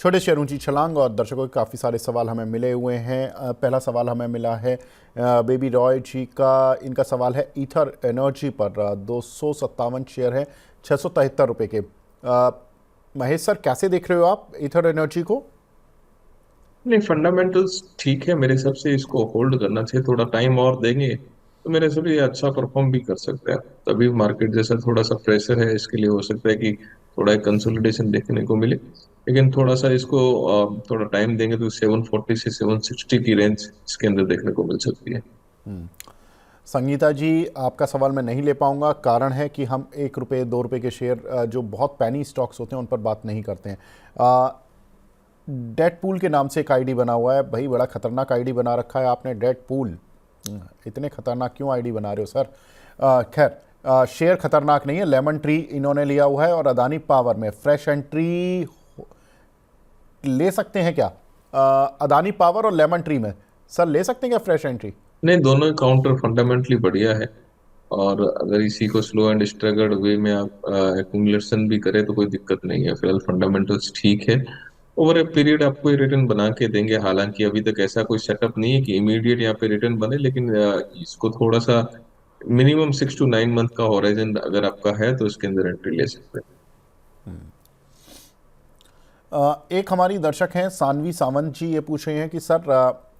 छोटे शेयर ऊंची छलांग और दर्शकों के काफ़ी सारे सवाल हमें मिले हुए हैं। पहला सवाल हमें मिला है बेबी रॉय जी का। इनका सवाल है ईथर एनर्जी पर 257 शेयर है 673 रुपये के। महेश सर, कैसे देख रहे हो आप ईथर एनर्जी को? नहीं, फंडामेंटल्स ठीक है मेरे हिसाब से। इसको होल्ड करना चाहिए, थोड़ा टाइम और देंगे तो मेरे हिसाब से ये अच्छा परफॉर्म भी कर सकता है। तभी मार्केट जैसा थोड़ा सा प्रेशर है इसके लिए, हो सकता है कि थोड़ा एक कंसोलिडेशन देखने को मिले। लेकिन थोड़ा सा इसको थोड़ा टाइम देंगे तो 740 से 760 की रेंज इसके अंदर देखने को मिल सकती है। संगीता जी, आपका सवाल मैं नहीं ले पाऊंगा। कारण है कि हम 1 रुपये 2 रुपये के शेयर जो बहुत पैनी स्टॉक्स होते हैं उन पर बात नहीं करते हैं। डेट पूल के नाम से एक आईडी बना हुआ है भाई, बड़ा खतरनाक आईडी बना रखा है आपने, डेट पूल। इतने खतरनाक क्यों आईडी बना रहे हो सर? खैर, शेयर खतरनाक नहीं है। लेमन ट्री इन्होंने लिया हुआ है और अदानी पावर में फ्रेश एंट्री ले सकते हैं क्या? अदानी पावर और लेमन ट्री में सर ले सकते हैं क्या फ्रेश एंट्री? नहीं, दोनों ही काउंटर फंडामेंटली बढ़िया है। और अगर इसी को स्लो एंड स्ट्रगल्ड वे में आप एक्यूमुलेशन भी करें तो कोई दिक्कत नहीं है। फिलहाल फंडामेंटल्स ठीक है। ओवर ए पीरियड आपको ये रिटर्न बना के देंगे। हालांकि अभी तक ऐसा कोई सेटअप नहीं है कि इमीडिएट यहाँ पे रिटर्न बने, लेकिन इसको थोड़ा सा मिनिमम 6 to 9 मंथ का होराइजन अगर आपका है तो इसके अंदर एंट्री ले सकते हैं। एक हमारी दर्शक हैं सानवी सावंत जी, ये पूछ रहे हैं कि सर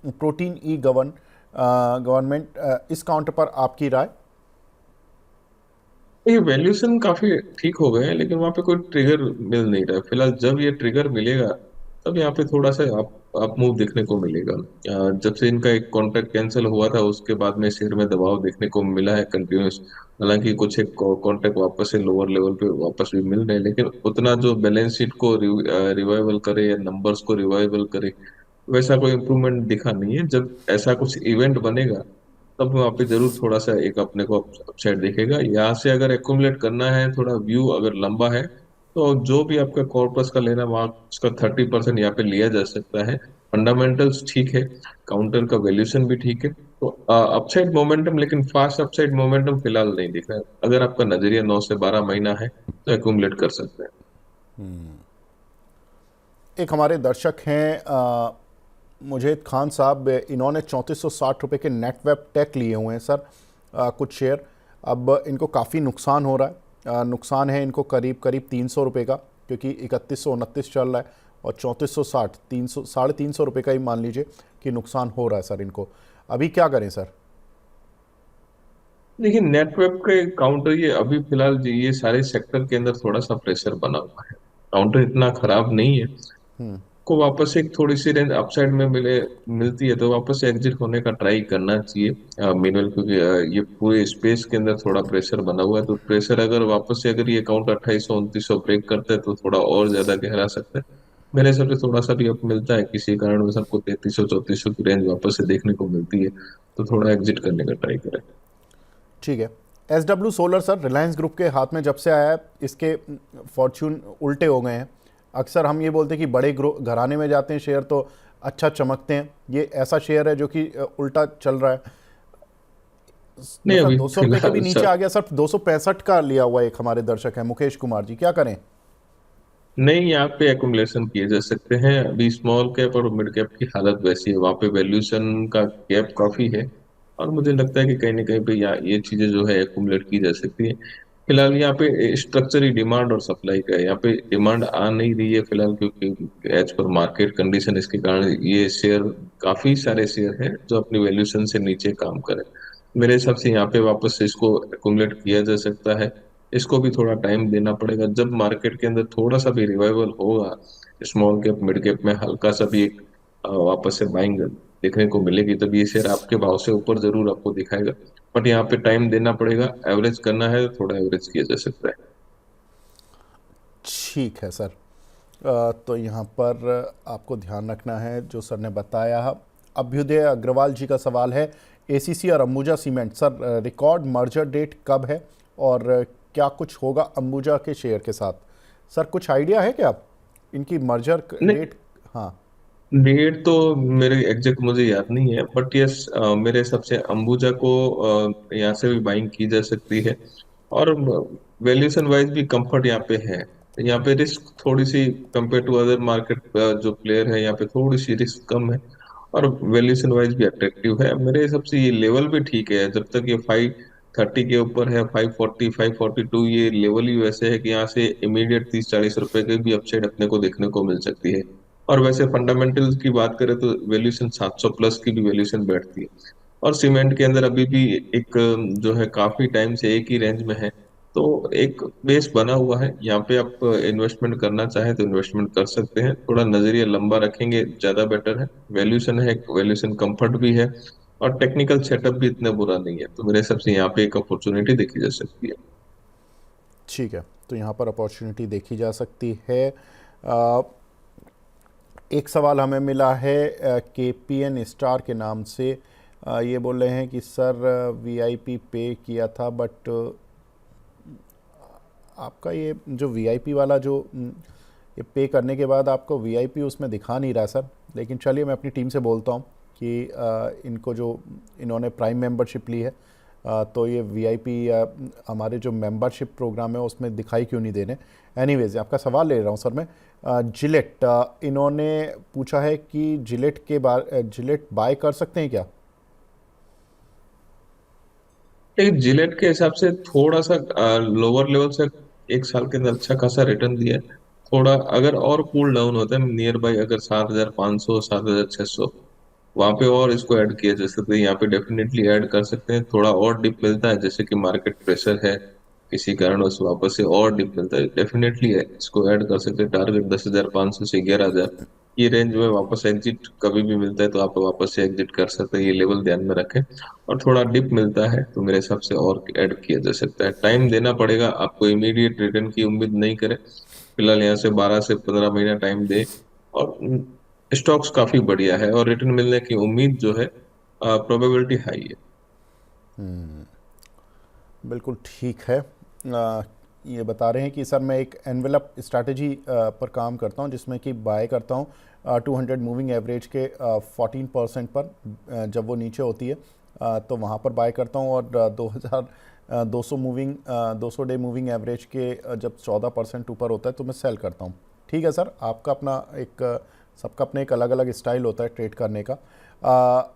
प्रोटीन ई गवर्नमेंट इस काउंटर पर आपकी राय? ये वैल्यूएशन काफी ठीक हो गए हैं, लेकिन वहां पे कोई ट्रिगर मिल नहीं रहा है फिलहाल। जब ये ट्रिगर मिलेगा तब यहाँ पे थोड़ा सा अप मूव देखने को मिलेगा। जब से इनका एक कॉन्ट्रैक्ट कैंसिल हुआ था उसके बाद में शेयर में दबाव देखने को मिला है कंटिन्यूस। हालांकि कुछ एक कॉन्ट्रैक्ट वापस से लोअर लेवल पे वापस भी मिल रहे हैं, लेकिन उतना जो बैलेंस शीट को रिवाइवल करे या नंबर्स को रिवाइवल करे वैसा कोई इम्प्रूवमेंट दिखा नहीं है। जब ऐसा कुछ इवेंट बनेगा तब वहाँ पे जरूर थोड़ा सा एक अपने को अपसाइड दिखेगा। यहाँ से अगर एक्यूमुलेट करना है, थोड़ा व्यू अगर लंबा है, तो जो भी आपका कॉर्पस का लेना वहाँ उसका 30% यहाँ पे लिया जा सकता है। फंडामेंटल्स ठीक है, काउंटर का वैल्यूएशन भी ठीक है, तो अपसाइड मोमेंटम, लेकिन फास्ट अपसाइड मोमेंटम फिलहाल नहीं दिख रहा है। अगर आपका नजरिया 9 से 12 महीना है तो एक्यूमुलेट कर सकते हैं। एक हमारे दर्शक हैं मुझे खान साहब, इन्होंने 3460 रुपये के नेटवेब टेक लिए हुए हैं सर, कुछ शेयर। अब इनको काफ़ी नुकसान हो रहा है। नुकसान है इनको करीब करीब 300 रुपये का, क्योंकि 3129 चल रहा है और 3460, 300, 350 रुपये का ही मान लीजिए कि नुकसान हो रहा है सर इनको। अभी क्या करें सर? देखिए, नेटवर्क के काउंटर ये अभी फिलहाल ये सारे सेक्टर के अंदर थोड़ा सा प्रेशर बना हुआ है। काउंटर इतना खराब नहीं है। को वापस एक थोड़ी सी रेंज अपसाइड में मिलती है तो वापस से एग्जिट होने का ट्राई करना चाहिए मिनिमल, क्योंकि ये पूरे स्पेस के अंदर थोड़ा प्रेशर बना हुआ है। तो प्रेशर अगर वापस से अगर ये अकाउंट 2800 2900 ब्रेक करता है तो थोड़ा और ज्यादा गहरा सकता है। मेरे हिसाब से थोड़ा सा भी अप मिलता है, किसी कारण में सबको 3300 3400 की रेंज वापस से देखने को मिलती है, तो थोड़ा एग्जिट करने का ट्राई करें। ठीक है। SW solar sir, Reliance group के हाथ में जब से आया है इसके फॉर्च्यून उल्टे हो गए हैं। अक्सर हम ये बोलते हैं कि बड़े घराने में जाते हैं शेयर तो अच्छा चमकते हैं, ये ऐसा शेयर है जो कि उल्टा चल रहा है। नहीं, मतलब अभी 200 रुपये के भी फिलहाल नीचे सर आ गया सर। 265 का लिया हुआ एक हमारे दर्शक है मुकेश कुमार जी, क्या करें? नहीं, यहाँ पे एकुमुलेशन किए जा सकते हैं। अभी स्मॉल कैप और मिड कैप की हालत वैसी है, वहाँ पे वैल्यूएशन का गैप काफी है। और मुझे लगता है कि कहीं ना कहीं पे यहाँ ये चीजें जो है एकुमुलेट की जा सकती है। फिलहाल यहाँ पे स्ट्रक्चर ही डिमांड और सप्लाई का है। यहाँ पे डिमांड आ नहीं रही है फिलहाल, क्योंकि एज पर मार्केट कंडीशन इसके कारण ये शेयर, काफी सारे शेयर हैं जो अपनी वैल्यूएशन से नीचे काम करें। मेरे हिसाब से यहाँ पे वापस से इसको एकुमुलेट किया जा सकता है। इसको भी थोड़ा टाइम देना पड़ेगा। जब मार्केट के अंदर थोड़ा सा भी रिवाइवल होगा, स्मॉल कैप मिड कैप में हल्का सा भी एक वापस से बाइंग देखने को मिलेगी, तब ये शेयर आपके भाव से ऊपर जरूर आपको दिखाएगा। बट यहाँ पे टाइम देना पड़ेगा। एवरेज करना है तो थोड़ा एवरेज किया जा सकता है। ठीक है सर। तो यहाँ पर आपको ध्यान रखना है जो सर ने बताया। अभ्युदय अग्रवाल जी का सवाल है ACC और Ambuja cement sir, record merger date कब है और क्या कुछ होगा अंबुजा के शेयर के साथ? सर कुछ आइडिया है क्या इनकी मर्जर नहीं, डेट? हाँ। डेट तो मेरे एग्जैक्ट मुझे याद नहीं है, बट यस, मेरे हिसाब से अंबुजा को यहाँ से भी बाइंग की जा सकती है। और वैल्यूएशन वाइज भी कंफर्ट यहाँ पे है। यहाँ पे रिस्क थोड़ी सी कंपेयर टू अदर मार्केट, जो प्लेयर है यहाँ पे थोड़ी सी रिस्क कम है, और वैल्यूएशन वाइज भी अट्रैक्टिव है मेरे हिसाब से। ये लेवल भी ठीक है, जब तक ये 530 के ऊपर है, 540 542, ये लेवल ही वैसे है कि यहाँ से इमीडिएट 30-40 रुपए की भी अपसाइड अपने को देखने को मिल सकती है। और वैसे फंडामेंटल्स की बात करें तो वैल्यूएशन 700 प्लस की भी वैल्यूएशन बैठती है। और सीमेंट के अंदर अभी भी एक जो है काफी टाइम से एक ही रेंज में है, तो एक बेस बना हुआ है। यहाँ पे आप इन्वेस्टमेंट करना चाहें तो इन्वेस्टमेंट कर सकते हैं, थोड़ा नजरिया लंबा रखेंगे ज्यादा बेटर है। वैल्यूएशन है, वैल्यूएशन कंफर्ट भी है, और टेक्निकल सेटअप भी इतना बुरा नहीं है, तो मेरे हिसाब से यहाँ पे एक अपॉर्चुनिटी देखी जा सकती है। ठीक है, तो यहाँ पर अपॉर्चुनिटी देखी जा सकती है। अ, एक सवाल हमें मिला है KPN स्टार के नाम से। ये बोल रहे हैं कि सर VIP पे किया था, बट आपका ये जो VIP वाला जो ये पे करने के बाद आपको VIP उसमें दिखा नहीं रहा सर। लेकिन चलिए, मैं अपनी टीम से बोलता हूँ कि इनको जो इन्होंने प्राइम मेंबरशिप ली है, तो ये VIP या हमारे जो मेंबरशिप प्रोग्राम है उसमें दिखाई क्यों नहीं देने। एनीवेज, आपका सवाल ले रहा हूँ सर मैं। जिलेट, इन्होंने पूछा है कि जिलेट बाय कर सकते हैं क्या? लेकिन जिलेट के हिसाब से थोड़ा सा लोअर लेवल से एक साल के अंदर अच्छा खासा रिटर्न दिया है। थोड़ा अगर और कूल डाउन होता है नियर बाई, अगर 7,500 7,600, वहां पे और इसको ऐड किया जा सकता है। यहाँ पे डेफिनेटली ऐड कर सकते हैं, थोड़ा और डिप मिलता है जैसे कि मार्केट प्रेशर है किसी कारण उस वापस से और डिप मिलता है, डेफिनेटली है इसको ऐड कर सकते हैं। टारगेट 10,500 से 11,000, ये रेंज में वापस एग्जिट कभी भी मिलता है तो आप वापस से एग्जिट कर सकते हैं, ये लेवल ध्यान में रखें। और थोड़ा डिप मिलता है तो मेरे हिसाब से और ऐड किया जा सकता है। टाइम देना पड़ेगा आपको, इमीडिएट रिटर्न की उम्मीद नहीं करें फिलहाल, यहाँ से 12 से 15 महीना टाइम दे। और स्टॉक्स काफी बढ़िया है और रिटर्न मिलने की उम्मीद जो है, प्रोबेबिलिटी हाई है। बिल्कुल ठीक है। ये बता रहे हैं कि सर मैं एक एनवेलप स्ट्रैटेजी पर काम करता हूँ, जिसमें कि बाय करता हूँ 200 मूविंग एवरेज के 14% पर। जब वो नीचे होती है तो वहाँ पर बाय करता हूँ, और 200 डे मूविंग एवरेज के जब 14% ऊपर होता है तो मैं सेल करता हूँ। ठीक है सर, आपका अपना एक सबका अपना एक अलग अलग स्टाइल होता है ट्रेड करने का।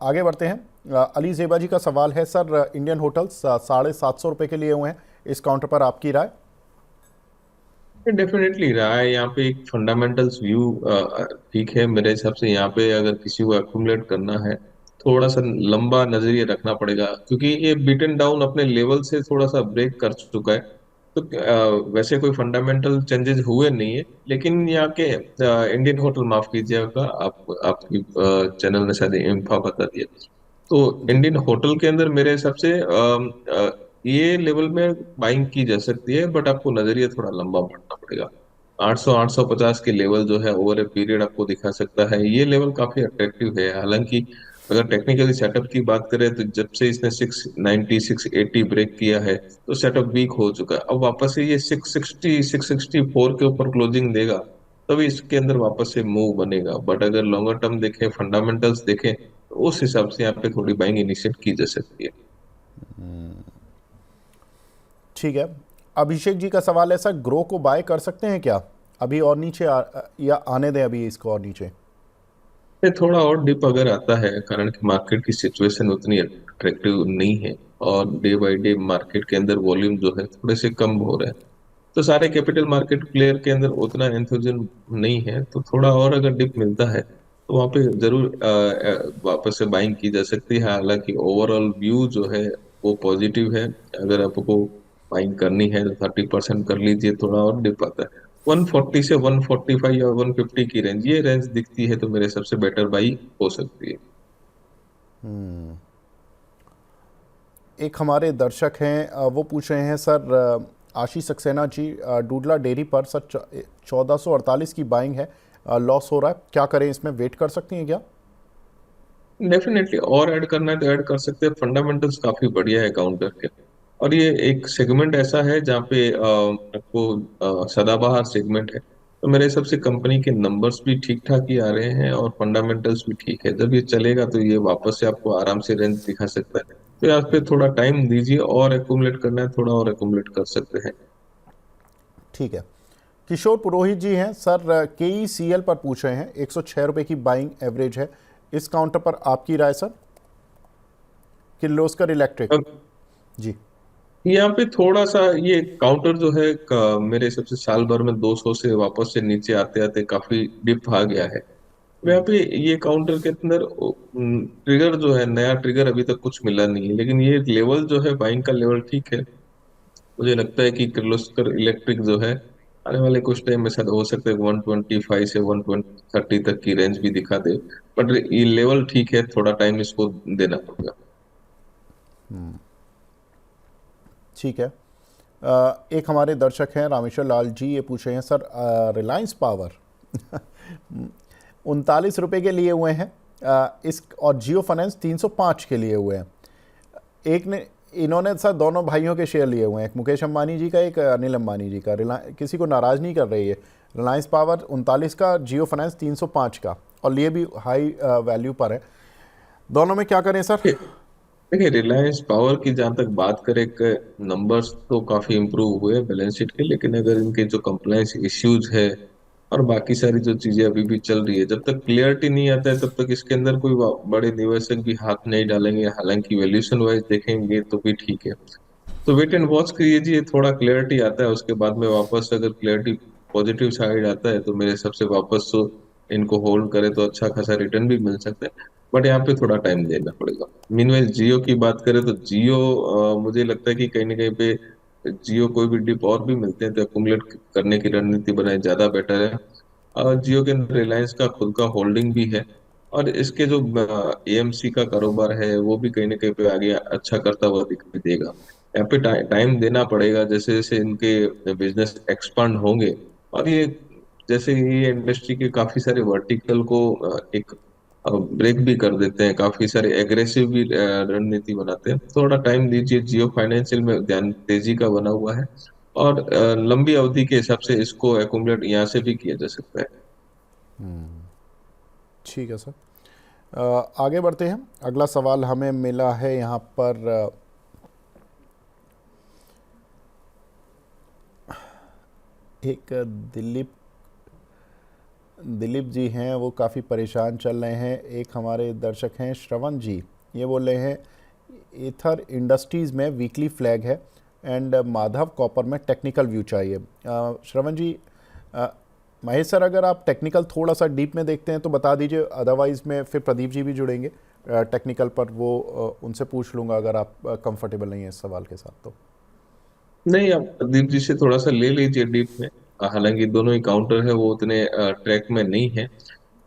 आगे बढ़ते हैं। अली जेबा जी का सवाल है, सर इंडियन होटल्स 750 रुपये के लिए हुए हैं, इस काउंटर पर आपकी राय? डेफिनेटली रहा है यहाँ पे एक फंडामेंटल्स व्यू ठीक है मेरे हिसाब से। यहाँ पे अगर किसी को एक्यूमुलेट करना है, थोड़ा सा लंबा नजरिया रखना पड़ेगा, क्योंकि ये बीटन डाउन अपने लेवल से थोड़ा सा ब्रेक कर चुका है। तो वैसे कोई फंडामेंटल चेंजेस हुए नहीं है, लेकिन यहाँ के इंडियन होटल, माफ कीजिएगा, आपकी चैनल ने शायद इंफा बता दिया। तो जी। इंडियन होटल के अंदर मेरे हिसाब से ये लेवल में बाइंग की जा सकती है, बट आपको नजरिया थोड़ा लंबा पड़ना पड़ेगा। 800 850 के लेवल जो है ओवर ए पीरियड आपको दिखा सकता है, ये लेवल काफी अट्रैक्टिव है। हालांकि अगर टेक्निकली सेटअप की बात करें तो जब से इसने 690 680 ब्रेक किया है तो सेटअप वीक हो चुका है। अब वापस से ये 660 664 के ऊपर क्लोजिंग देगा, तभी इसके अंदर वापस से मूव बनेगा। बट अगर लॉन्गर टर्म देखें, फंडामेंटल्स देखें, तो उस हिसाब से यहाँ पे थोड़ी बाइंग इनिशिएट की जा सकती है। ठीक है। अभिषेक जी का सवाल है, सर ग्रो को बाय कर सकते हैं क्या अभी और नीचे, या आने दें अभी इसको और नीचे? ये थोड़ा और डिप अगर आता है, कारण कि मार्केट की सिचुएशन उतनी अट्रैक्टिव नहीं है, और डे बाय डे मार्केट के अंदर वॉल्यूम जो है थोड़े से कम हो रहे हैं, तो सारे कैपिटल मार्केट प्लेयर के अंदर उतना एंथुजियाज्म नहीं है, तो थोड़ा और अगर डिप मिलता है तो वहां पे जरूर वापस से बाइंग की जा सकती है। हालांकि ओवरऑल व्यू जो है वो पॉजिटिव है। अगर आपको बाइंग करनी है तो 30% कर लीजिए, थोड़ा और डिप आता है 140 से 145 या 150 की रेंज, ये रेंज दिखती है तो मेरे सबसे बेटर बाई हो सकती है। एक हमारे दर्शक हैं, वो पूछ रहे हैं सर, आशीष सक्सेना जी, डूडला डेयरी पर सर 1448 की बाइंग है, लॉस हो रहा है, क्या करें इसमें? वेट कर सकती हैं क्या? डेफिनेटली और ऐड करना है तो ऐड कर सकते हैं, फंडामेंटल्स काफी बढ़िया है काउंटर के। और ये एक सेगमेंट ऐसा है जहाँ पे आपको सदाबहार सेगमेंट है, तो मेरे हिसाब से कंपनी के नंबर्स भी ठीक ठाक ही आ रहे हैं और फंडामेंटल्स भी ठीक है। जब ये चलेगा तो ये वापस से आपको आराम से रेंज दिखा सकता है, तो यहाँ पे थोड़ा टाइम दीजिए, और एक्यूमुलेट करना है थोड़ा और एक्यूमुलेट कर सकते हैं। ठीक है। किशोर पुरोहित जी हैं सर, के ई सी एल पर पूछ रहे हैं, 106 रुपये की बाइंग एवरेज है इस काउंटर पर, आपकी राय सर? किर्लोस्कर इलेक्ट्रिक। अब जी। यहाँ पे थोड़ा सा ये काउंटर जो है मेरे हिसाब से साल भर में 200 से वापस से नीचे आते आते काफी डिप आ गया है। तो यहाँ पे ये काउंटर के अंदर ट्रिगर जो है, नया ट्रिगर अभी तक कुछ मिला नहीं है, लेकिन ये लेवल जो है बाइंग का लेवल ठीक है। मुझे लगता है कि किर्लोस्कर इलेक्ट्रिक जो है आने वाले कुछ टाइम में शायद हो सकता है 125 से 130 तक की रेंज भी दिखा दे। बट ये लेवल ठीक है, थोड़ा टाइम इसको देना पड़ेगा। ठीक है। एक हमारे दर्शक हैं रामेश्वर लाल जी, ये पूछ रहे हैं सर, रिलायंस पावर 39 रुपये के लिए हुए हैं, इस और जियो फाइनेंस 305 के लिए हुए हैं। एक ने इन्होंने सर दोनों भाइयों के शेयर लिए हुए हैं, एक मुकेश अंबानी जी का, एक अनिल अंबानी जी का। किसी को नाराज़ नहीं कर रही है। रिलायंस पावर 39 का, जियो फाइनेंस 305 का, और ये भी हाई वैल्यू पर है। दोनों में क्या करें सर? देखिए, रिलायंस पावर की जहां तक बात करें, नंबर्स तो काफी इंप्रूव हुए बैलेंस शीट के, लेकिन अगर इनके जो कंप्लायंस इश्यूज है और बाकी सारी जो चीजें अभी भी चल रही है, जब तक क्लियरिटी नहीं आता है तब तक इसके अंदर कोई बड़े निवेशक भी हाथ नहीं डालेंगे। हालांकि वैल्यूएशन वाइज देखेंगे तो भी ठीक है। तो वेट एंड वॉच कीजिए, थोड़ा क्लियरिटी आता है उसके बाद में वापस अगर क्लियरिटी पॉजिटिव साइड आता है तो मेरे हिसाब से वापस तो इनको होल्ड करे तो अच्छा खासा रिटर्न भी मिल सकता है। बट यहाँ पे थोड़ा टाइम देना पड़ेगा। मीनवाइल जियो की बात करें तो जियो मुझे लगता है कि कहीं ना कहीं पे जियो कोई भी डिप और भी मिलते हैं तो एक्युमुलेट करने की रणनीति बनाए ज्यादा बेटर है। जियो के अंदर रिलायंस का खुद का होल्डिंग भी है, और इसके जो एएमसी का कारोबार है वो भी कहीं ना कहीं पे आगे अच्छा करता हुआ दिखाई देगा। यहाँ पे टाइम देना पड़ेगा, जैसे जैसे इनके बिजनेस एक्सपांड होंगे और ये जैसे ये इंडस्ट्री के काफी सारे वर्टिकल को एक ब्रेक भी कर देते हैं, काफी सारे एग्रेसिव भी रणनीति बनाते हैं। थोड़ा टाइम दीजिए, जियो फाइनेंशियल में ध्यान तेजी का बना हुआ है, और लंबी अवधि के हिसाब से इसको एकुमुलेट यहाँ से भी किया जा सकता है। ठीक है सर। आगे बढ़ते हैं। अगला सवाल हमें मिला है यहाँ पर, एक दिलीप दिलीप जी हैं, वो काफ़ी परेशान चल रहे हैं। एक हमारे दर्शक हैं श्रवण जी, ये बोल रहे हैं एथर इंडस्ट्रीज़ में वीकली फ्लैग है एंड माधव कॉपर में टेक्निकल व्यू चाहिए। श्रवण जी, महेश सर अगर आप टेक्निकल थोड़ा सा डीप में देखते हैं तो बता दीजिए, अदरवाइज़ में फिर प्रदीप जी भी जुड़ेंगे टेक्निकल पर, वो उनसे पूछ लूँगा अगर आप कंफर्टेबल नहीं है इस सवाल के साथ तो। नहीं, आप प्रदीप जी से थोड़ा सा ले लीजिए डीप में। हालांकि दोनों ही काउंटर है वो उतने ट्रैक में नहीं है।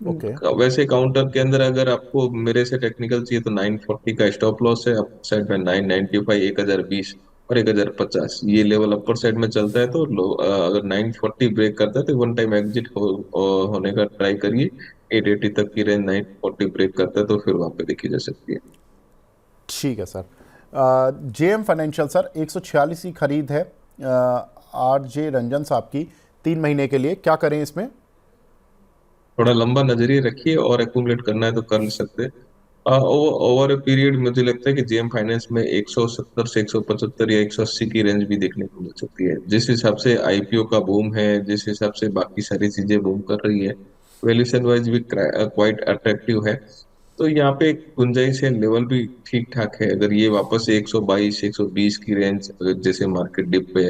ओके। वैसे काउंटर के अंदर अगर आपको मेरे से टेक्निकल चाहिए तो 940 का स्टॉप लॉस है, अपर साइड में 995, 1020 और 1050 ये लेवल अपर साइड में चलता है। तो अगर 940 ब्रेक करता है तो वन टाइम एग्जिट होने का ट्राई करिए। 880 तक की रेंज 940 ब्रेक करता है तो फिर वहां पे देखी जा सकती है। ठीक है सर। जेएम फाइनेंशियल सर 146 की खरीद है, आर जे रंजन साहब की, 3 महीने के लिए, क्या करें इसमें? थोड़ा लंबा नजरिए रखिए, और एक्यूमुलेट करना है तो कर सकते हैं। ओवर पीरियड मुझे लगता है कि जेएम फाइनेंस में 170 से 175 या 180 की रेंज भी देखने को मिल सकती है। जिस हिसाब से आईपीओ का बूम है, जिस हिसाब से बाकी सारी चीजें बूम कर रही है, वैल्यूएशन वाइज भी क्वाइट अट्रैक्टिव है। तो यहाँ पे एक गुंजाइश है, लेवल भी ठीक ठाक है। अगर ये वापस से 122 120 की रेंज, अगर जैसे मार्केट डिप पे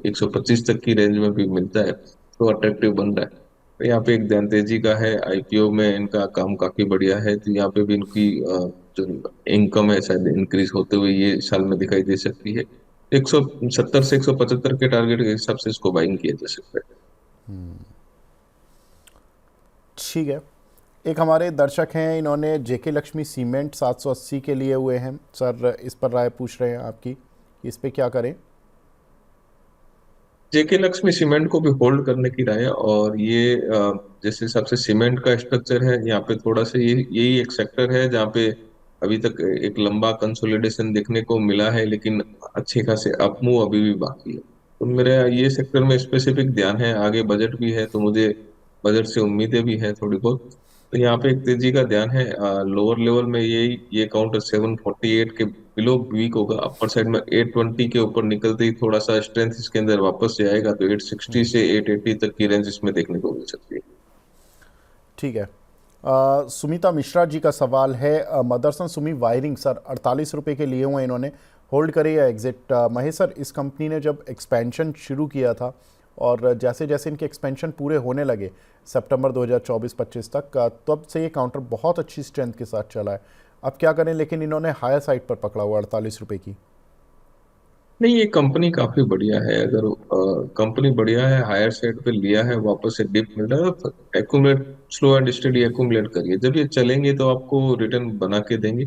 125 तक की रेंज में भी मिलता है तो अट्रैक्टिव बन रहा है। तो यहाँ पे एक ध्यान तेजी का है, आईपीओ में इनका काम काफी बढ़िया है, तो यहाँ पे भी इनकी जो इनकम है शायद इंक्रीज होते हुए ये साल में दिखाई दे सकती है। 170 से 175 के टारगेट के हिसाब से इसको बाइंग किया जा सकता है। ठीक है। एक हमारे दर्शक हैं, इन्होंने जेके लक्ष्मी सीमेंट 780 के लिए हुए हैं सर, इस पर राय पूछ रहे हैं आपकी कि इस पे क्या करें? जेके लक्ष्मी सीमेंट को भी होल्ड करने की राय है, और ये जिस हिसाब से सीमेंट का स्ट्रक्चर है यहाँ पे थोड़ा सा ये यही एक सेक्टर है जहाँ पे अभी तक एक लंबा कंसोलिडेशन देखने को मिला है, लेकिन अच्छे खासे अपमूव अभी भी बाकी है। तो मेरा ये सेक्टर में स्पेसिफिक ध्यान है। आगे बजट भी है तो मुझे बजट से उम्मीदें भी है थोड़ी बहुत। तो यहाँ पे एक तेजी का ध्यान है। लोअर लेवल में ये काउंटर 748 के बिलो वीक होगा, अपर साइड में 820 के ऊपर निकलते ही थोड़ा सा स्ट्रेंथ इसके अंदर वापस से आएगा, तो 860 से 880 तक की रेंज इसमें देखने को मिल सकती है। ठीक है। सुमिता मिश्रा जी का सवाल है, मदरसन सुमी वायरिंग सर 48 रुपये के लिए हुए इन्होंने, होल्ड करे या एग्जिट? महेश सर, इस कंपनी ने जब एक्सपेंशन शुरू किया था और जैसे जैसे इनके एक्सपेंशन पूरे होने लगे सितंबर 2024-25 तक, तब से ये काउंटर बहुत अच्छी स्ट्रेंथ के साथ चला है। अब क्या करें, लेकिन इन्होंने हायर साइड पर पकड़ा हुआ 48 रुपये की। नहीं, ये कंपनी काफी बढ़िया है। अगर कंपनी बढ़िया है, हायर साइड पे लिया है, वापस से डिप मिल रहा है, तो accumulate, slow and study accumulate करिए। जब ये चलेंगे तो आपको रिटर्न बना के देंगे।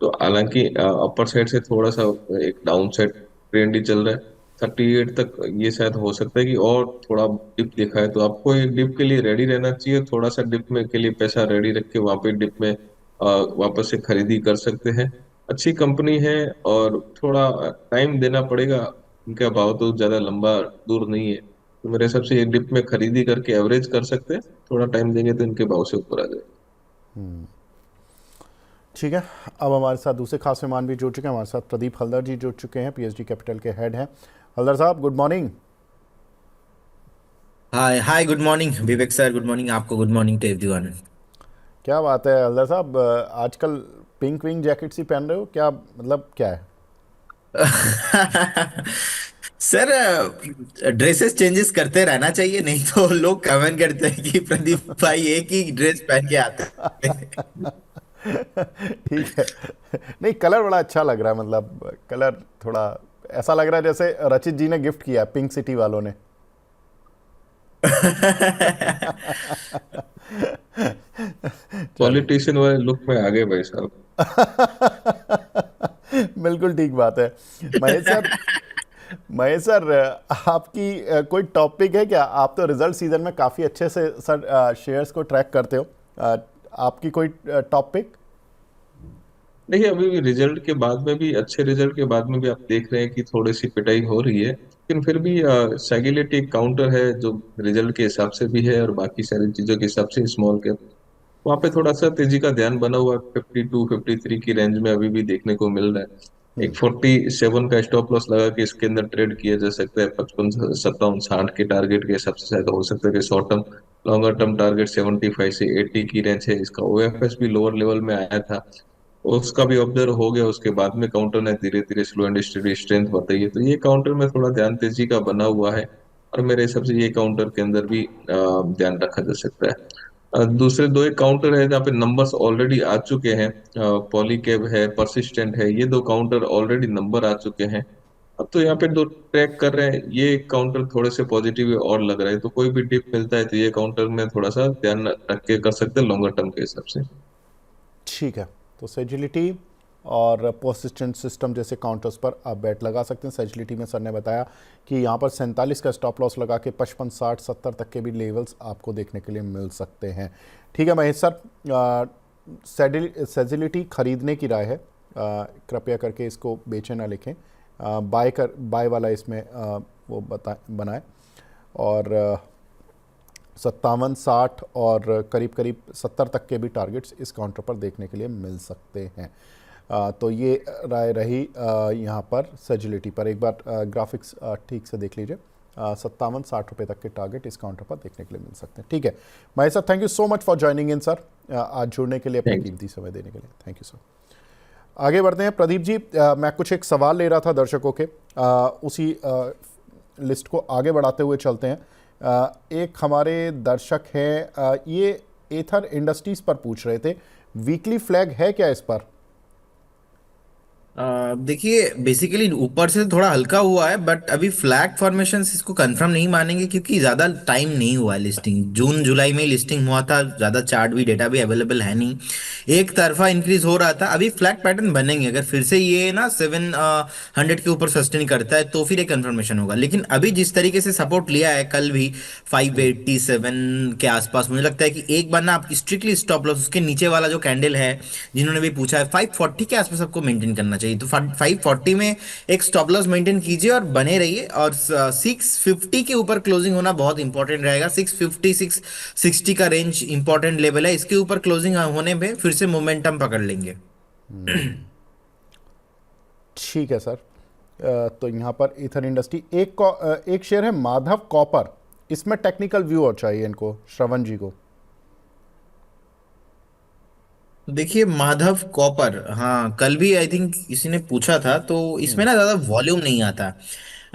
तो हालांकि अपर साइड से थोड़ा सा एक डाउन साइड ट्रेंड ही चल रहा है, 38 तक ये शायद हो सकता है कि और थोड़ा डिप दिखा है, तो आपको एक डिप के लिए रेडी रहना चाहिए। थोड़ा सा डिप में के लिए पैसा रेडी रख के वहां पे डिप में वापस से खरीदी कर सकते हैं। अच्छी कंपनी है, और थोड़ा टाइम देना पड़ेगा। इनका भाव तो ज्यादा लंबा दूर नहीं है, तो मेरे हिसाब से ये डिप में खरीदी करके एवरेज कर सकते हैं। थोड़ा टाइम देंगे तो इनके भाव से ऊपर आ जाएगा। ठीक है। अब हमारे साथ दूसरे खास मेहमान भी जुड़ चुके हैं। हमारे साथ प्रदीप हल्दर जी जुड़ चुके हैं, पीएसडी कैपिटल के हेड हैं। हल्दर साहब, गुड मॉर्निंग। हाय हाय, गुड मॉर्निंग विवेक सर, गुड मॉर्निंग आपको, गुड मॉर्निंग टू एवरीवन। क्या बात है हल्दर साहब, आजकल पिंक विंग जैकेट सी पहन रहे हो, क्या मतलब क्या है? सर, ड्रेसेस चेंजेस करते रहना चाहिए, नहीं तो लोग कमेंट करते हैं कि प्रदीप भाई एक ही ड्रेस पहन के आते हैं। ठीक है। नहीं, कलर बड़ा अच्छा लग रहा है, मतलब कलर थोड़ा ऐसा लग रहा है जैसे रचित जी ने गिफ्ट किया है, पिंक सिटी वालों ने। चलिए। पॉलिटिशियन वाले लुक में आ गए भाई साहब। बिल्कुल ठीक बात है। महेश सर, महेश सर, आपकी कोई टॉपिक है क्या? आप तो रिजल्ट सीजन में काफ़ी अच्छे से सर शेयर्स को ट्रैक करते हो। आपकी कोई टॉपिक? देखिए, अभी भी रिजल्ट के बाद में भी, अच्छे रिजल्ट के बाद में भी आप देख रहे हैं कि थोड़ी सी पिटाई हो रही है, लेकिन फिर भी सैगिलिटी एक काउंटर है जो रिजल्ट के हिसाब से भी है और बाकी सारी चीजों के हिसाब से स्मॉल कैप, वहां पे थोड़ा सा तेजी का ध्यान बना हुआ 52-53 की रेंज में अभी भी देखने को मिल रहा है। एक 47 का स्टॉप लॉस लगा के इसके अंदर ट्रेड किया जा सकता है। 55, 57, 60 के टारगेट के हिसाब से शायद हो सकता है कि short term, longer term target 75 से 80 की रेंज है। इसका ओएफएस भी लोअर लेवल में आया था, उसका भी ऑब्जर्व हो गया। उसके बाद में काउंटर ने धीरे धीरे स्लो एंड स्टडी स्ट्रेंथ बताई है, तो ये काउंटर में थोड़ा ध्यान तेजी का बना हुआ है, और मेरे हिसाब से ये काउंटर के अंदर भी ध्यान रखा जा सकता है। दूसरे दो एक काउंटर है जहाँ पे नंबर्स ऑलरेडी आ चुके हैं, पॉलीकैब है, परसिस्टेंट है, ये दो काउंटर ऑलरेडी नंबर आ चुके हैं। अब तो यहाँ पे दो ट्रैक कर रहे हैं, ये काउंटर थोड़े से पॉजिटिव और लग रहा है, तो कोई भी डिप मिलता है तो ये काउंटर में थोड़ा सा ध्यान रख के कर सकते हैं लॉन्गर टर्म के हिसाब से। ठीक है। तो सेजिलिटी और परसिस्टेंट सिस्टम जैसे काउंटर्स पर आप बैट लगा सकते हैं। सेजिलिटी में सर ने बताया कि यहाँ पर 47 का स्टॉप लॉस लगा के 55, 60, 70 तक के भी लेवल्स आपको देखने के लिए मिल सकते हैं। ठीक है महेश सर, सेजिलिटी खरीदने की राय है, कृपया करके इसको बेचे ना लिखें, बाय वाला इसमें वो बनाए। और 57, 60 और करीब करीब 70 तक के भी टारगेट्स इस काउंटर पर देखने के लिए मिल सकते हैं। तो ये राय रही यहाँ पर सेजिलिटी पर। एक बार ग्राफिक्स ठीक से देख लीजिए, 57-60 रुपये तक के टारगेट इस काउंटर पर देखने के लिए मिल सकते हैं। ठीक है Mahesh sir, thank you so much for joining in sir, आज जुड़ने के लिए, अपना कीमती समय देने के लिए थैंक यू सर। आगे बढ़ते हैं प्रदीप जी। मैं कुछ एक सवाल ले रहा था दर्शकों के, उसी लिस्ट को आगे बढ़ाते हुए चलते हैं। एक हमारे दर्शक हैं, ये एथर इंडस्ट्रीज पर पूछ रहे थे, वीकली फ्लैग है क्या इस पर? देखिए, बेसिकली ऊपर से थोड़ा हल्का हुआ है, बट अभी फ्लैग फॉर्मेशन इसको कंफर्म नहीं मानेंगे, क्योंकि ज्यादा टाइम नहीं हुआ है। लिस्टिंग जून जुलाई में लिस्टिंग हुआ था, ज्यादा चार्ट भी डेटा भी अवेलेबल है नहीं, एक तरफा इंक्रीज हो रहा था। अभी फ्लैग पैटर्न बनेंगे, अगर फिर से ये ना 700 के ऊपर सस्टेन करता है तो फिर एक कंफर्मेशन होगा। लेकिन अभी जिस तरीके से सपोर्ट लिया है कल भी 587 के आसपास, मुझे लगता है कि एक बार ना आप स्ट्रिक्टली स्टॉप लॉस उसके नीचे वाला जो कैंडल है, जिन्होंने भी पूछा है, 540 के आसपास आपको मेंटेन करना चाहिए। तो 540 में एक स्टॉप लॉस मेंटेन कीजिए और बने रहिए, और 650 के ऊपर क्लोजिंग होना बहुत इंपॉर्टेंट रहेगा। 650 660 का रेंज इंपॉर्टेंट लेवल है, इसके ऊपर क्लोजिंग होने पे फिर से मोमेंटम पकड़ लेंगे। ठीक है सर। तो यहाँ पर ईथर इंडस्ट्री एक शेयर है माधव कॉपर, इसमें टेक्निकल व्यू और चाहिए इनको, श्रवण जी को। देखिए माधव कॉपर, हाँ कल भी आई थिंक किसी ने पूछा था, तो इसमें ना ज्यादा वॉल्यूम नहीं आता।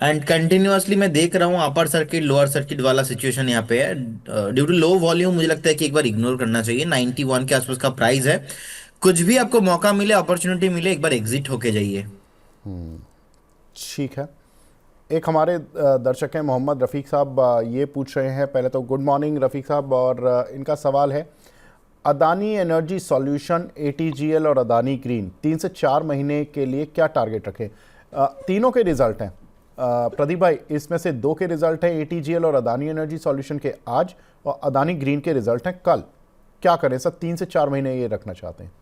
एंड कंटिन्यूअसली मैं देख रहा हूँ अपर सर्किट लोअर सर्किट वाला सिचुएशन यहाँ पे है। ड्यू टू लो वॉल्यूम मुझे लगता है कि एक बार इग्नोर करना चाहिए। 91 के आसपास का प्राइस है। कुछ भी आपको मौका मिले, अपॉर्चुनिटी मिले, एक बार एग्जिट होके जाइए। ठीक है। एक हमारे दर्शक हैं मोहम्मद रफ़ीक साहब, ये पूछ रहे हैं, पहले तो गुड मॉर्निंग रफ़ीक साहब, और इनका सवाल है अदानी एनर्जी सॉल्यूशन, एटीजीएल और अदानी ग्रीन 3 से 4 महीने के लिए क्या टारगेट रखें? तीनों के रिजल्ट हैं प्रदीप भाई, इसमें से 2 के रिजल्ट हैं एटीजीएल और अदानी एनर्जी सॉल्यूशन के आज, और अदानी ग्रीन के रिजल्ट हैं कल। क्या करें सर, 3 से 4 महीने ये रखना चाहते हैं?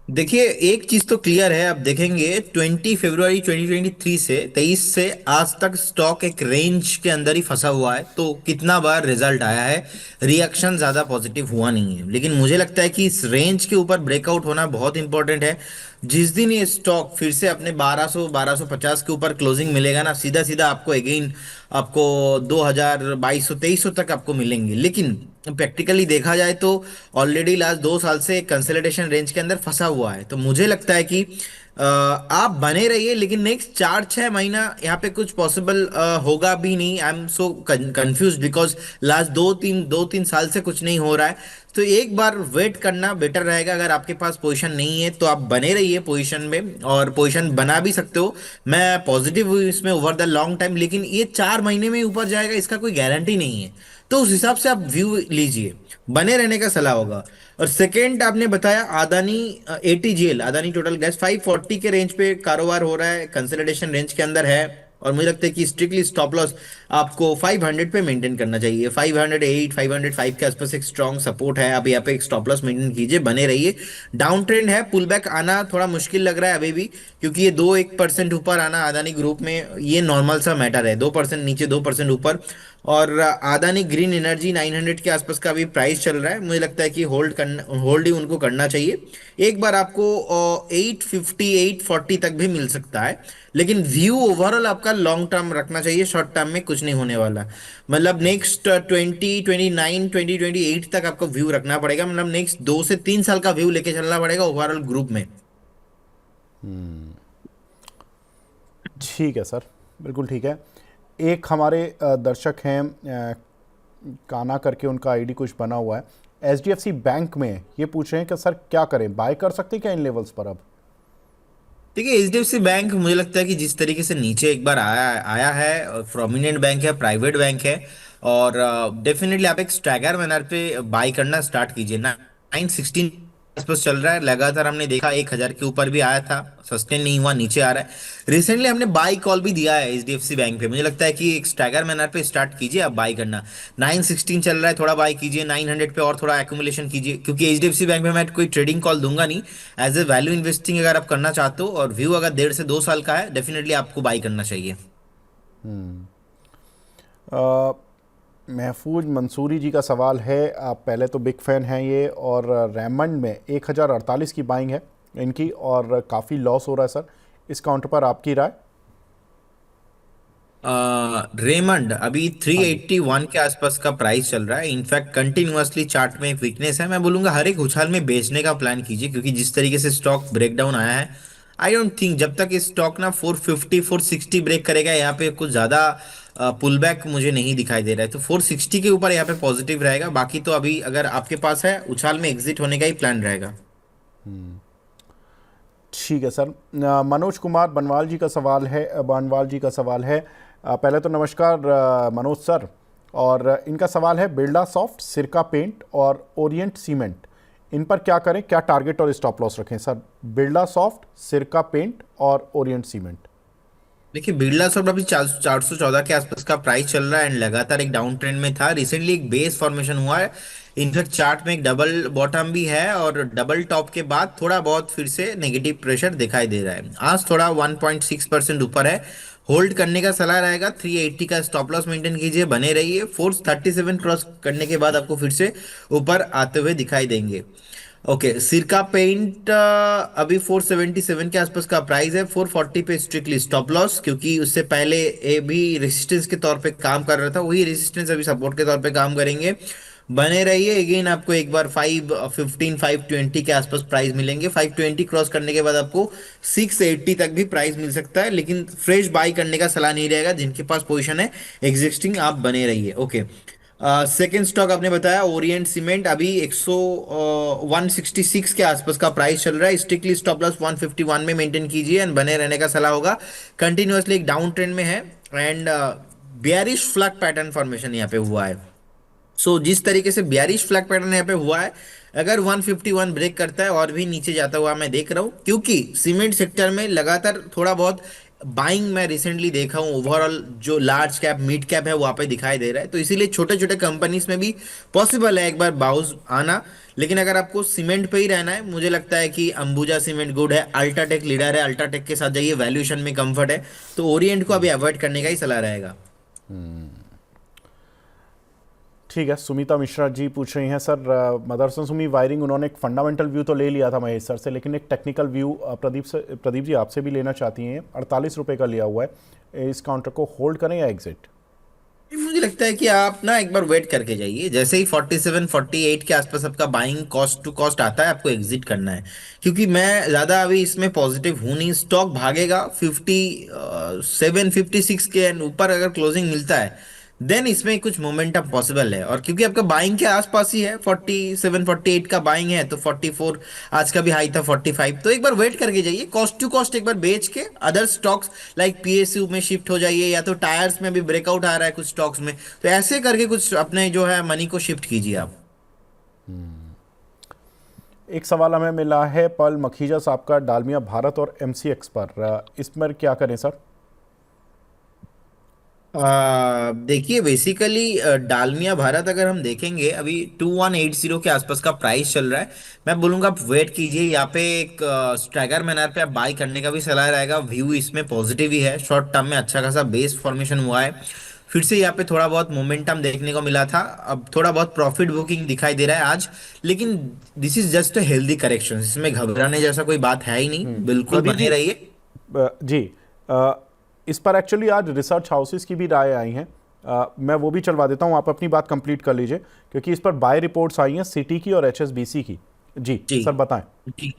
देखिए एक चीज तो क्लियर है, आप देखेंगे 20 फरवरी 2023 से 23 से आज तक स्टॉक एक रेंज के अंदर ही फंसा हुआ है। तो कितना बार रिजल्ट आया है, रिएक्शन ज्यादा पॉजिटिव हुआ नहीं है। लेकिन मुझे लगता है कि इस रेंज के ऊपर ब्रेकआउट होना बहुत इंपॉर्टेंट है। जिस दिन ये स्टॉक फिर से अपने 1200 1250 के ऊपर क्लोजिंग मिलेगा ना, सीधा सीधा आपको अगेन आपको 2000 2200 2300 तक आपको मिलेंगे। लेकिन प्रैक्टिकली देखा जाए तो ऑलरेडी लास्ट 2 साल से कंसोलिडेशन रेंज के अंदर फंसा हुआ है। तो मुझे लगता है कि आप बने रहिए, लेकिन नेक्स्ट 4-6 महीना यहाँ पे कुछ पॉसिबल होगा भी नहीं। I am so confuse because last 2-3 साल से कुछ नहीं हो रहा है। तो एक बार वेट करना बेटर रहेगा। अगर आपके पास पोजीशन नहीं है तो आप बने रहिए पोजीशन में, और पोजीशन बना भी सकते हो। मैं पॉजिटिव हूँ इसमें ओवर द लॉन्ग टाइम, लेकिन ये 4 महीने में ऊपर जाएगा इसका कोई गारंटी नहीं है। तो उस हिसाब से आप व्यू लीजिए, बने रहने का सलाह होगा। और सेकेंड आपने बताया Adani ATGL, Adani total gas 540 के रेंज पे कारोबार हो रहा है, कंसोलिडेशन रेंज के अंदर है। और मुझे लगता है कि स्ट्रिक्टली स्टॉप लॉस आपको 500 पे मेंटेन करना चाहिए। 508 505 के आसपास एक स्ट्रॉन्ग सपोर्ट है। आप यहाँ पे एक स्टॉप लॉस मेंटेन कीजिए, बने रहिए। डाउन ट्रेंड है, पुल बैक आना थोड़ा मुश्किल लग रहा है अभी भी, क्योंकि ये 2-1% ऊपर आना अदानी ग्रुप में ये नॉर्मल सा मैटर है। 2% नीचे 2% ऊपर। और अदानी ग्रीन एनर्जी 900 के आसपास का भी प्राइस चल रहा है। मुझे लगता है कि होल्ड ही उनको करना चाहिए। एक बार आपको 850 840 तक भी मिल सकता है। लेकिन व्यू ओवरऑल आपका लॉन्ग टर्म रखना चाहिए, शॉर्ट टर्म में कुछ नहीं होने वाला। मतलब नेक्स्ट 2029 2028 तक आपको व्यू रखना पड़ेगा। मतलब नेक्स्ट 2 से 3 साल का व्यू लेके चलना पड़ेगा ओवरऑल ग्रुप में। ठीक है सर, बिल्कुल ठीक है। एक हमारे दर्शक हैं काना करके, उनका आईडी कुछ बना हुआ है, एचडीएफसी बैंक में, ये पूछ रहे हैं कि सर क्या करें, बाय कर सकते हैं क्या इन लेवल्स पर अब? देखिए एचडीएफसी बैंक मुझे लगता है कि जिस तरीके से नीचे एक बार आया आया है, प्रोमिनेंट बैंक है, प्राइवेट बैंक है। और डेफिनेटली आप एक स्टैगर मैनर पे बाई करना स्टार्ट कीजिए ना। 916 आसपास चल रहा है लगातार, हमने देखा 1000 के ऊपर भी आया था, सस्टेन नहीं हुआ, नीचे आ रहा है। रिसेंटली हमने बाई कॉल भी दिया है एचडीएफसी बैंक पे। मुझे लगता है कि एक स्टैगर मैनर पे स्टार्ट कीजिए आप बाई करना। 916 चल रहा है, थोड़ा बाई कीजिए। 900 पे और थोड़ा एक्यूमुलेशन कीजिए, क्योंकि एचडीएफसी बैंक में मैं कोई ट्रेडिंग कॉल दूंगा नहीं। एज ए वैल्यू इन्वेस्टिंग अगर आप करना चाहते हो और व्यू अगर 1.5 से 2 साल का है, डेफिनेटली आपको बाई करना चाहिए। महफूज मंसूरी जी का सवाल है, आप पहले तो बिग फैन हैं ये, और रेमंड में 1048 की बाइंग है इनकी और काफ़ी लॉस हो रहा है सर, इस काउंटर पर आपकी राय? रेमंड अभी हाँ जी। 381 के आसपास का प्राइस चल रहा है। इनफैक्ट कंटिन्यूअसली चार्ट में एक वीकनेस है। मैं बोलूंगा हर एक उछाल में बेचने का प्लान कीजिए, क्योंकि जिस तरीके से स्टॉक ब्रेकडाउन आया है, आई डोंट थिंक जब तक इस स्टॉक ना 450 460 ब्रेक करेगा यहाँ पे कुछ ज्यादा पुल बैक मुझे नहीं दिखाई दे रहा है। तो 460 के ऊपर यहाँ पे पॉजिटिव रहेगा। बाकी तो अभी अगर आपके पास है, उछाल में एग्जिट होने का ही प्लान रहेगा। ठीक है सर। मनोज कुमार बनवाल जी का सवाल है, पहले तो नमस्कार मनोज सर, और इनका सवाल है बिरला सॉफ्ट, सिरका पेंट और ओरिएंट सीमेंट, इन पर क्या करें, क्या टारगेट और स्टॉप लॉस रखें सर? बिरला सॉफ्ट, सिरका पेंट और ओरिएंट सीमेंट। देखिए बिरला सॉफ्ट अभी 414 के आसपास का प्राइस चल रहा है एंड लगातार एक डाउन ट्रेंड में था। रिसेंटली एक बेस फॉर्मेशन हुआ है। इनफैक्ट चार्ट में एक डबल बॉटम भी है, और डबल टॉप के बाद थोड़ा बहुत फिर से नेगेटिव प्रेशर दिखाई दे रहा है। आज थोड़ा 1.6% ऊपर है। होल्ड करने का सलाह रहेगा। 380 का स्टॉप लॉस मेंटेन कीजिए, बने रहिए। 437 क्रॉस करने के बाद आपको फिर से ऊपर आते हुए दिखाई देंगे। ओके, सिरका पेंट अभी 477 के आसपास का प्राइस है। 440 पे स्ट्रिक्टली स्टॉप लॉस, क्योंकि उससे पहले ये भी रेजिस्टेंस के तौर पे काम कर रहा था, वही रेजिस्टेंस अभी सपोर्ट के तौर पे काम करेंगे। बने रहिए, अगेन आपको एक बार 515 520 के आसपास प्राइस मिलेंगे। 520 क्रॉस करने के बाद आपको 680 तक भी प्राइस मिल सकता है, लेकिन फ्रेश बाई करने का सलाह नहीं रहेगा। जिनके पास पोजीशन है एग्जिस्टिंग, आप बने रहिए। ओके, सेकेंड स्टॉक आपने बताया ओरिएंट सीमेंट, अभी 166 के आसपास का प्राइस चल रहा है। स्ट्रिक्टली स्टॉप लॉस 151 में मेंटेन कीजिए एंड बने रहने का सलाह होगा। कंटिन्यूअसली एक डाउन ट्रेंड में है and bearish flag pattern formation यहाँ पे हुआ है। जिस तरीके से बियरिश फ्लैग पैटर्न यहाँ पे हुआ है, अगर 151 ब्रेक करता है और भी नीचे जाता हुआ मैं देख रहा हूँ, क्योंकि सीमेंट सेक्टर में लगातार थोड़ा बहुत बाइंग मैं रिसेंटली देखा हूँ। ओवरऑल जो लार्ज कैप मिड कैप है वहाँ पे दिखाई दे रहा है, तो इसीलिए छोटे छोटे कंपनीज में भी पॉसिबल है एक बार बाउंस आना। लेकिन अगर आपको सीमेंट पे ही रहना है, मुझे लगता है कि अंबुजा सीमेंट गुड है, अल्ट्राटेक लीडर है, अल्ट्राटेक के साथ जाइए, वैल्यूएशन में कंफर्ट है, तो ओरिएंट को अभी अवॉइड करने का ही सलाह रहेगा। ठीक है। सुमिता मिश्रा जी पूछ रही हैं, सर मदरसन सुमी वायरिंग, उन्होंने एक फंडामेंटल व्यू तो ले लिया था महेश सर से, लेकिन एक टेक्निकल व्यू प्रदीप जी आपसे भी लेना चाहती हैं। 48 रुपये का लिया हुआ है, इस काउंटर को होल्ड करें या एग्जिट? मुझे लगता है कि आप ना एक बार वेट करके जाइए, जैसे ही 47 48 के आसपास आपका बाइंग कॉस्ट टू कॉस्ट आता है, आपको एग्जिट करना है। क्योंकि मैं ज़्यादा अभी इसमें पॉजिटिव हूँ नहीं। स्टॉक भागेगा 57 56 के ऊपर अगर क्लोजिंग मिलता है, देन इसमें कुछ मोमेंटम पॉसिबल है। और क्योंकि आपका बाइंग के आसपास ही है, 47 48 का बाइंग है, तो 44 आज का भी हाई था 45, तो एक बार वेट करके जाइए, कॉस्ट टू कॉस्ट एक बार बेच के अदर स्टॉक्स लाइक पीएसयू में शिफ्ट हो जाइए, या तो टायर्स में भी ब्रेकआउट आ रहा है कुछ स्टॉक्स में, तो ऐसे करके कुछ अपने जो है मनी को शिफ्ट कीजिए आप। एक सवाल हमें मिला है पर्ल मखीजा साहब का, डालमिया भारत और एमसीएक्स पर, इस पर क्या करें सर? देखिए, बेसिकली डालमिया भारत अगर हम देखेंगे, अभी 2180 के आसपास का प्राइस चल रहा है। मैं बोलूंगा आप वेट कीजिए, यहाँ पे एक स्ट्राइगर मैनर पे आप बाई करने का भी सलाह रहेगा। व्यू इसमें पॉजिटिव ही है, शॉर्ट टर्म में अच्छा खासा बेस फॉर्मेशन हुआ है। फिर से यहाँ पे थोड़ा बहुत मोमेंटम देखने को मिला था, अब थोड़ा बहुत प्रॉफिट बुकिंग दिखाई दे रहा है आज, लेकिन this is just a healthy correction, इसमें घबराने जैसा कोई बात है ही नहीं, बिल्कुल प्रदीप बने जी, रहिए। जी, इस पर एक्चुअली आज रिसर्च हाउसेस की भी राय आई हैं। मैं वो भी चलवा देता हूँ, आप अपनी बात कंप्लीट कर लीजिए, क्योंकि इस पर बाय रिपोर्ट्स आई हैं सिटी की और एचएसबीसी की। जी जी सर बताएं। जी,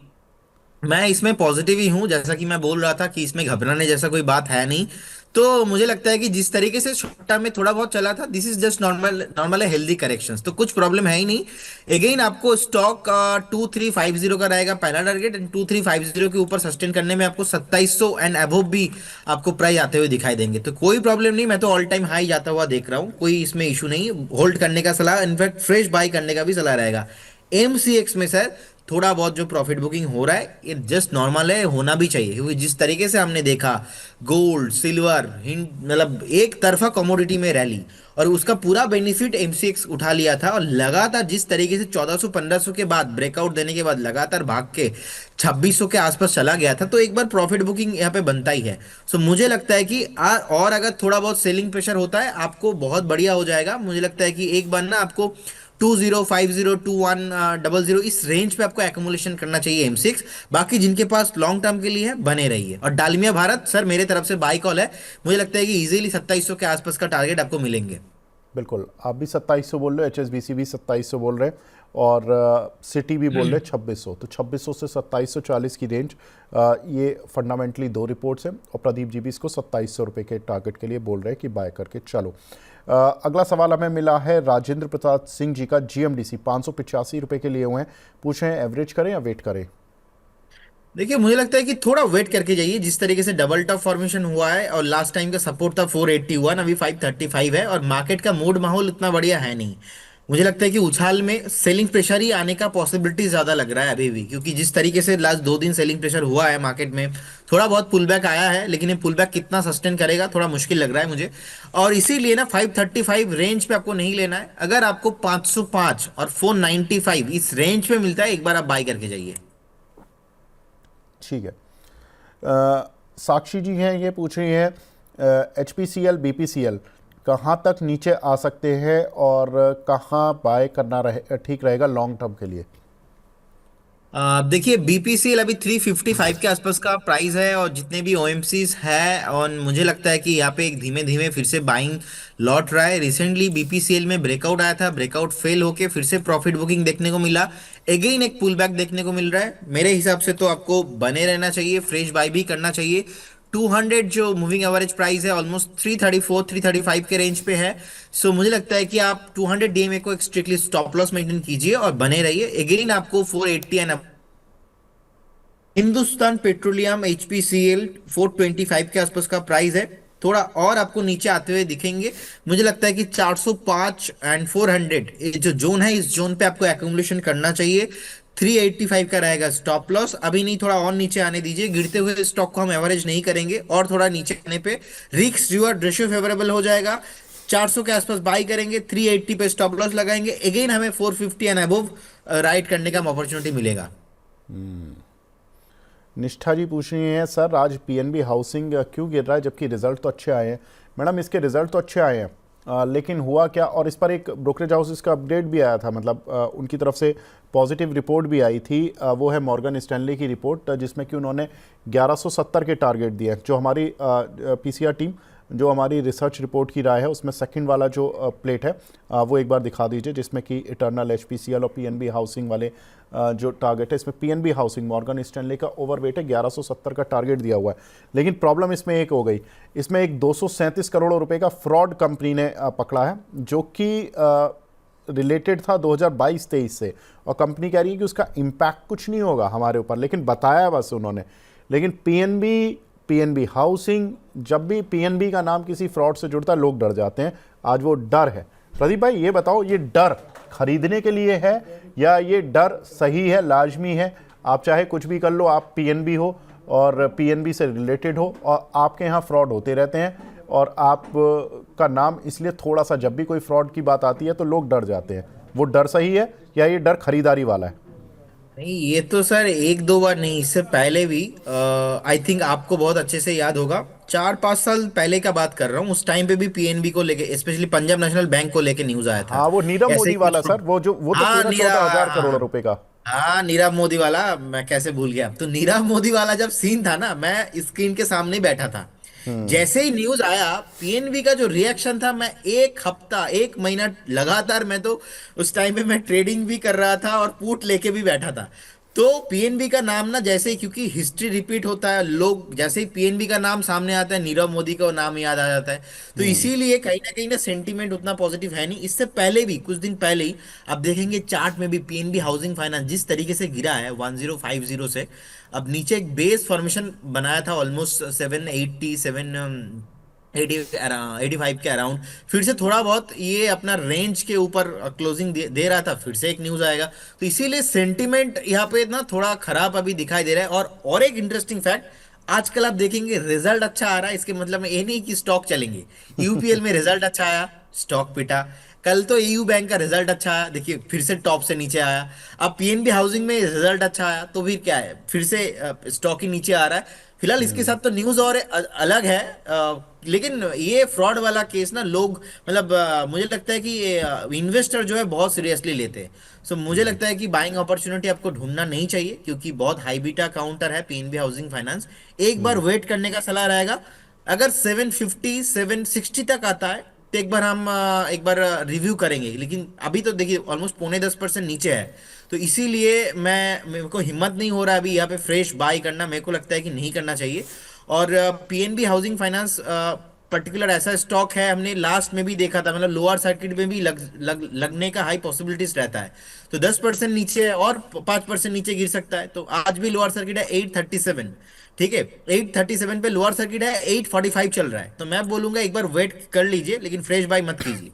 मैं इसमें पॉजिटिव ही हूं, जैसा कि मैं बोल रहा था कि इसमें घबराने जैसा कोई बात है नहीं। तो मुझे लगता है कि जिस तरीके से शॉर्ट टर्म में थोड़ा बहुत चला था, this is just normal normal है, हेल्दी करेक्शंस, तो कुछ प्रॉब्लम है ही नहीं। अगेन आपको स्टॉक 2350 का रहेगा पहला टारगेट, एंड 2350 के ऊपर सस्टेन करने में आपको 2700 एंड अबव भी आपको प्राइस आते हुए दिखाई देंगे, तो कोई प्रॉब्लम नहीं। मैं तो ऑल टाइम हाई जाता हुआ देख रहा हूँ, कोई इसमें इशू नहीं। होल्ड करने का सलाह, इनफैक्ट फ्रेश बाई करने का भी सलाह रहेगा। एमसीएक्स में सर थोड़ा बहुत जो प्रॉफिट बुकिंग हो रहा है, ये जस्ट नॉर्मल है, होना भी चाहिए, क्योंकि जिस तरीके से हमने देखा गोल्ड सिल्वर हिंद, मतलब एक तरफा कमोडिटी में रैली, और उसका पूरा बेनिफिट एमसीएक्स उठा लिया था, और लगातार जिस तरीके से 1400 1500 के बाद ब्रेकआउट देने के बाद लगातार भाग के 2600 के आसपास चला गया था, तो एक बार प्रॉफिट बुकिंग यहाँ पे बनता ही है। मुझे लगता है कि और अगर थोड़ा बहुत सेलिंग प्रेशर होता है आपको, बहुत बढ़िया हो जाएगा। मुझे लगता है कि एक बार ना आपको 2050 2100 इस रेंज पे आपको एक्यूमुलेशन करना चाहिए एम6। बाकी जिनके पास लॉन्ग टर्म के लिए है, बने रहिए। और डालमिया भारत सर मेरे तरफ से बाई कॉल है, मुझे लगता है कि इजीली 2700 के आसपास का टारगेट आपको मिलेंगे। बिल्कुल, आप भी 2700 बोल रहे हो, एचएसबीसी भी 2700 बोल रहे हैं, और सिटी भी बोल रहे हैं 2600। तो 2600 से 2740 की रेंज, ये फंडामेंटली दो रिपोर्ट्स हैं, और प्रदीप जी भी इसको 2700 रुपये के टारगेट के लिए बोल रहे हैं कि बाय करके चलो। अगला सवाल हमें मिला है राजेंद्र प्रसाद सिंह जी का, जीएमडीसी 585 रुपये के लिए हुए हैं, पूछ रहे हैं एवरेज करें या वेट करें? देखिए, मुझे लगता है कि थोड़ा वेट करके जाइए। जिस तरीके से डबल टॉप फॉर्मेशन हुआ है, और लास्ट टाइम का सपोर्ट था 481, अभी 535 है, और मार्केट का मूड माहौल इतना बढ़िया है नहीं। मुझे लगता है कि उछाल में सेलिंग प्रेशर ही आने का पॉसिबिलिटी ज्यादा लग रहा है अभी भी, क्योंकि जिस तरीके से लास्ट 2 दिन सेलिंग प्रेशर हुआ है मार्केट में, थोड़ा बहुत पुल बैक आया है, लेकिन ये पुल बैक कितना सस्टेन करेगा थोड़ा मुश्किल लग रहा है मुझे। और इसीलिए ना 535 रेंज पे आपको नहीं लेना है। अगर आपको 505 और 495 इस रेंज पे मिलता है, एक बार आप बाई करके जाइए। ठीक है। साक्षी जी हैं, ये पूछ रही हैं एचपीसीएल बीपीसीएल कहाँ तक नीचे आ सकते हैं और कहाँ बाय करना ठीक रहेगा लॉन्ग टर्म के लिए? देखिए बीपीसीएल अभी 355 के आसपास का प्राइस है, और जितने भी ओएमसीज है, और मुझे लगता है कि यहाँ पे एक धीमे धीमे फिर से बाइंग लौट रहा है। रिसेंटली बीपीसीएल में ब्रेकआउट आया था, ब्रेकआउट फेल होके फिर से प्रॉफिट बुकिंग देखने को मिला। अगेन एक पुल बैक देखने को मिल रहा है। मेरे हिसाब से तो आपको बने रहना चाहिए, फ्रेश बाय भी करना चाहिए। 200 जो मूविंग एवरेज प्राइस है ऑलमोस्ट 334 335 के रेंज पे है। सो मुझे लगता है कि आप 200 डीएमए को एक स्ट्रिक्टली स्टॉप लॉस मेंटेन कीजिए और बने रहिए। अगेन आपको 480 एंड हिंदुस्तान पेट्रोलियम एचपीसीएल 425 के आसपास का प्राइस है। थोड़ा और आपको नीचे आते हुए दिखेंगे। मुझे लगता है कि 405 एंड 400 ये जो जोन है, इस जोन पे आपको एक्यूमुलेशन करना चाहिए। 385 का रहेगा स्टॉप लॉस। अभी नहीं, थोड़ा और नीचे आने दीजिए। गिरते हुए स्टॉक को हम एवरेज नहीं करेंगे, और थोड़ा नीचे आने पे रिस्क रिवॉर्ड रेशियो फेवरेबल हो जाएगा। 400 के आसपास बाई करेंगे, 380 पे स्टॉप लॉस लगाएंगे। अगेन हमें 450 एंड अबव राइट करने का अपॉर्चुनिटी मिलेगा। निष्ठा जी पूछ रही हैं, सर आज पीएनबी हाउसिंग क्यों गिर रहा है जबकि रिजल्ट तो अच्छे आए हैं। मैडम इसके रिजल्ट तो अच्छे आए हैं, लेकिन हुआ क्या, और इस पर एक ब्रोकरेज हाउसेस का अपडेट भी आया था, मतलब उनकी तरफ से पॉजिटिव रिपोर्ट भी आई थी। वो है मॉर्गन स्टैनली की रिपोर्ट, जिसमें कि उन्होंने 1170 के टारगेट दिए हैं। जो हमारी पीसीआर टीम, जो हमारी रिसर्च रिपोर्ट की राय है, उसमें सेकंड वाला जो प्लेट है वो एक बार दिखा दीजिए, जिसमें कि इटर्नल, एचपीसीएल और पीएनबी हाउसिंग वाले जो टारगेट है। इसमें पीएनबी हाउसिंग मॉर्गन स्टैनली का ओवरवेट है, 1170 का टारगेट दिया हुआ है। लेकिन प्रॉब्लम इसमें एक हो गई, इसमें एक 237 करोड़ रुपए का फ्रॉड कंपनी ने पकड़ा है, जो कि रिलेटेड था 2022-23 से, और कंपनी कह रही है कि उसका इम्पैक्ट कुछ नहीं होगा हमारे ऊपर, लेकिन बताया बस उन्होंने। लेकिन पीएनबी हाउसिंग, जब भी पीएनबी का नाम किसी फ्रॉड से जुड़ता है लोग डर जाते हैं। आज वो डर है। प्रदीप भाई ये बताओ, ये डर खरीदने के लिए है या ये डर सही है, लाजमी है? आप चाहे कुछ भी कर लो, आप पीएनबी हो और पीएनबी से रिलेटेड हो, और आपके यहाँ फ्रॉड होते रहते हैं, और आप का नाम इसलिए थोड़ा सा, जब भी कोई फ्रॉड की बात आती है तो लोग डर जाते हैं। वो डर सही है या ये डर खरीदारी वाला है? नहीं, ये तो सर एक दो बार नहीं, इससे पहले भी आई थिंक आपको बहुत अच्छे से याद होगा, 4-5 साल पहले का बात कर रहा हूँ। उस टाइम पे भी पीएनबी को लेके, स्पेशली पंजाब नेशनल बैंक को लेके न्यूज आया था। हाँ, वो नीरव ऐसे मोदी ही वाला कुछ, सर, वो जो वो तो हाँ 13-14 हजार करोड़ रुपए का। हाँ नीरव मोदी वाला, मैं कैसे भूल गया। तो नीरव मोदी वाला जब सीन था ना, मैं स्क्रीन के सामने ही बैठा था। जैसे ही न्यूज आया, पीएनबी का जो रिएक्शन था, मैं एक हफ्ता, एक महीना लगातार, मैं तो उस टाइम पे मैं ट्रेडिंग भी कर रहा था और पुट लेके भी बैठा था। तो पीएनबी का नाम ना, जैसे ही, क्योंकि हिस्ट्री रिपीट होता है, लोग जैसे ही पीएनबी का नाम सामने आता है, नीरव मोदी का नाम याद आ जाता है। तो इसीलिए कहीं ना सेंटीमेंट उतना पॉजिटिव है नहीं। इससे पहले भी, कुछ दिन पहले ही आप देखेंगे चार्ट में भी, पीएनबी हाउसिंग फाइनेंस जिस तरीके से गिरा है 1050 से, अब नीचे एक बेस फॉर्मेशन बनाया था ऑलमोस्ट 85 के अराउंड, फिर से थोड़ा बहुत ये अपना रेंज के ऊपर क्लोजिंग दे रहा था, फिर से एक न्यूज आएगा। तो इसीलिए सेंटिमेंट यहाँ पे ना थोड़ा खराब अभी दिखाई दे रहा है। और एक इंटरेस्टिंग फैक्ट, आजकल आप देखेंगे रिजल्ट अच्छा आ रहा है, इसके मतलब में ये नहीं कि स्टॉक चलेंगे। यूपीएल में रिजल्ट अच्छा आया, स्टॉक पिटा। कल तो एयू बैंक का रिजल्ट अच्छा आया, देखिए फिर से टॉप से नीचे आया। अब पीएनबी हाउसिंग में रिजल्ट अच्छा आया, तो फिर क्या है, फिर से स्टॉक ही नीचे आ रहा है। फिलहाल इसके साथ तो न्यूज और अलग है। लेकिन ये फ्रॉड वाला केस ना, लोग मतलब मुझे लगता है कि इन्वेस्टर जो है बहुत सीरियसली लेते हैं। सो मुझे लगता है कि बाइंग अपॉर्चुनिटी आपको ढूंढना नहीं चाहिए, क्योंकि बहुत हाई बीटा काउंटर है पीएनबी हाउसिंग फाइनेंस। एक बार वेट करने का सलाह रहेगा। अगर 750 760 तक आता है तो एक बार हम एक बार रिव्यू करेंगे। लेकिन अभी तो देखिए ऑलमोस्ट 9.5% नीचे है। तो इसीलिए मेरे को हिम्मत नहीं हो रहा अभी यहाँ पे फ्रेश बाय करना। मेरे को लगता है कि नहीं करना चाहिए। और पीएनबी हाउसिंग फाइनेंस पर्टिकुलर ऐसा स्टॉक है, हमने लास्ट में भी देखा था, मतलब लोअर सर्किट में भी लगने का हाई पॉसिबिलिटीज रहता है। तो 10% नीचे है और 5% नीचे गिर सकता है। तो आज भी लोअर सर्किट है 837, ठीक है, 837 पे लोअर सर्किट है, 845 चल रहा है। तो मैं बोलूंगा एक बार वेट कर लीजिए, लेकिन फ्रेश बाय मत कीजिए।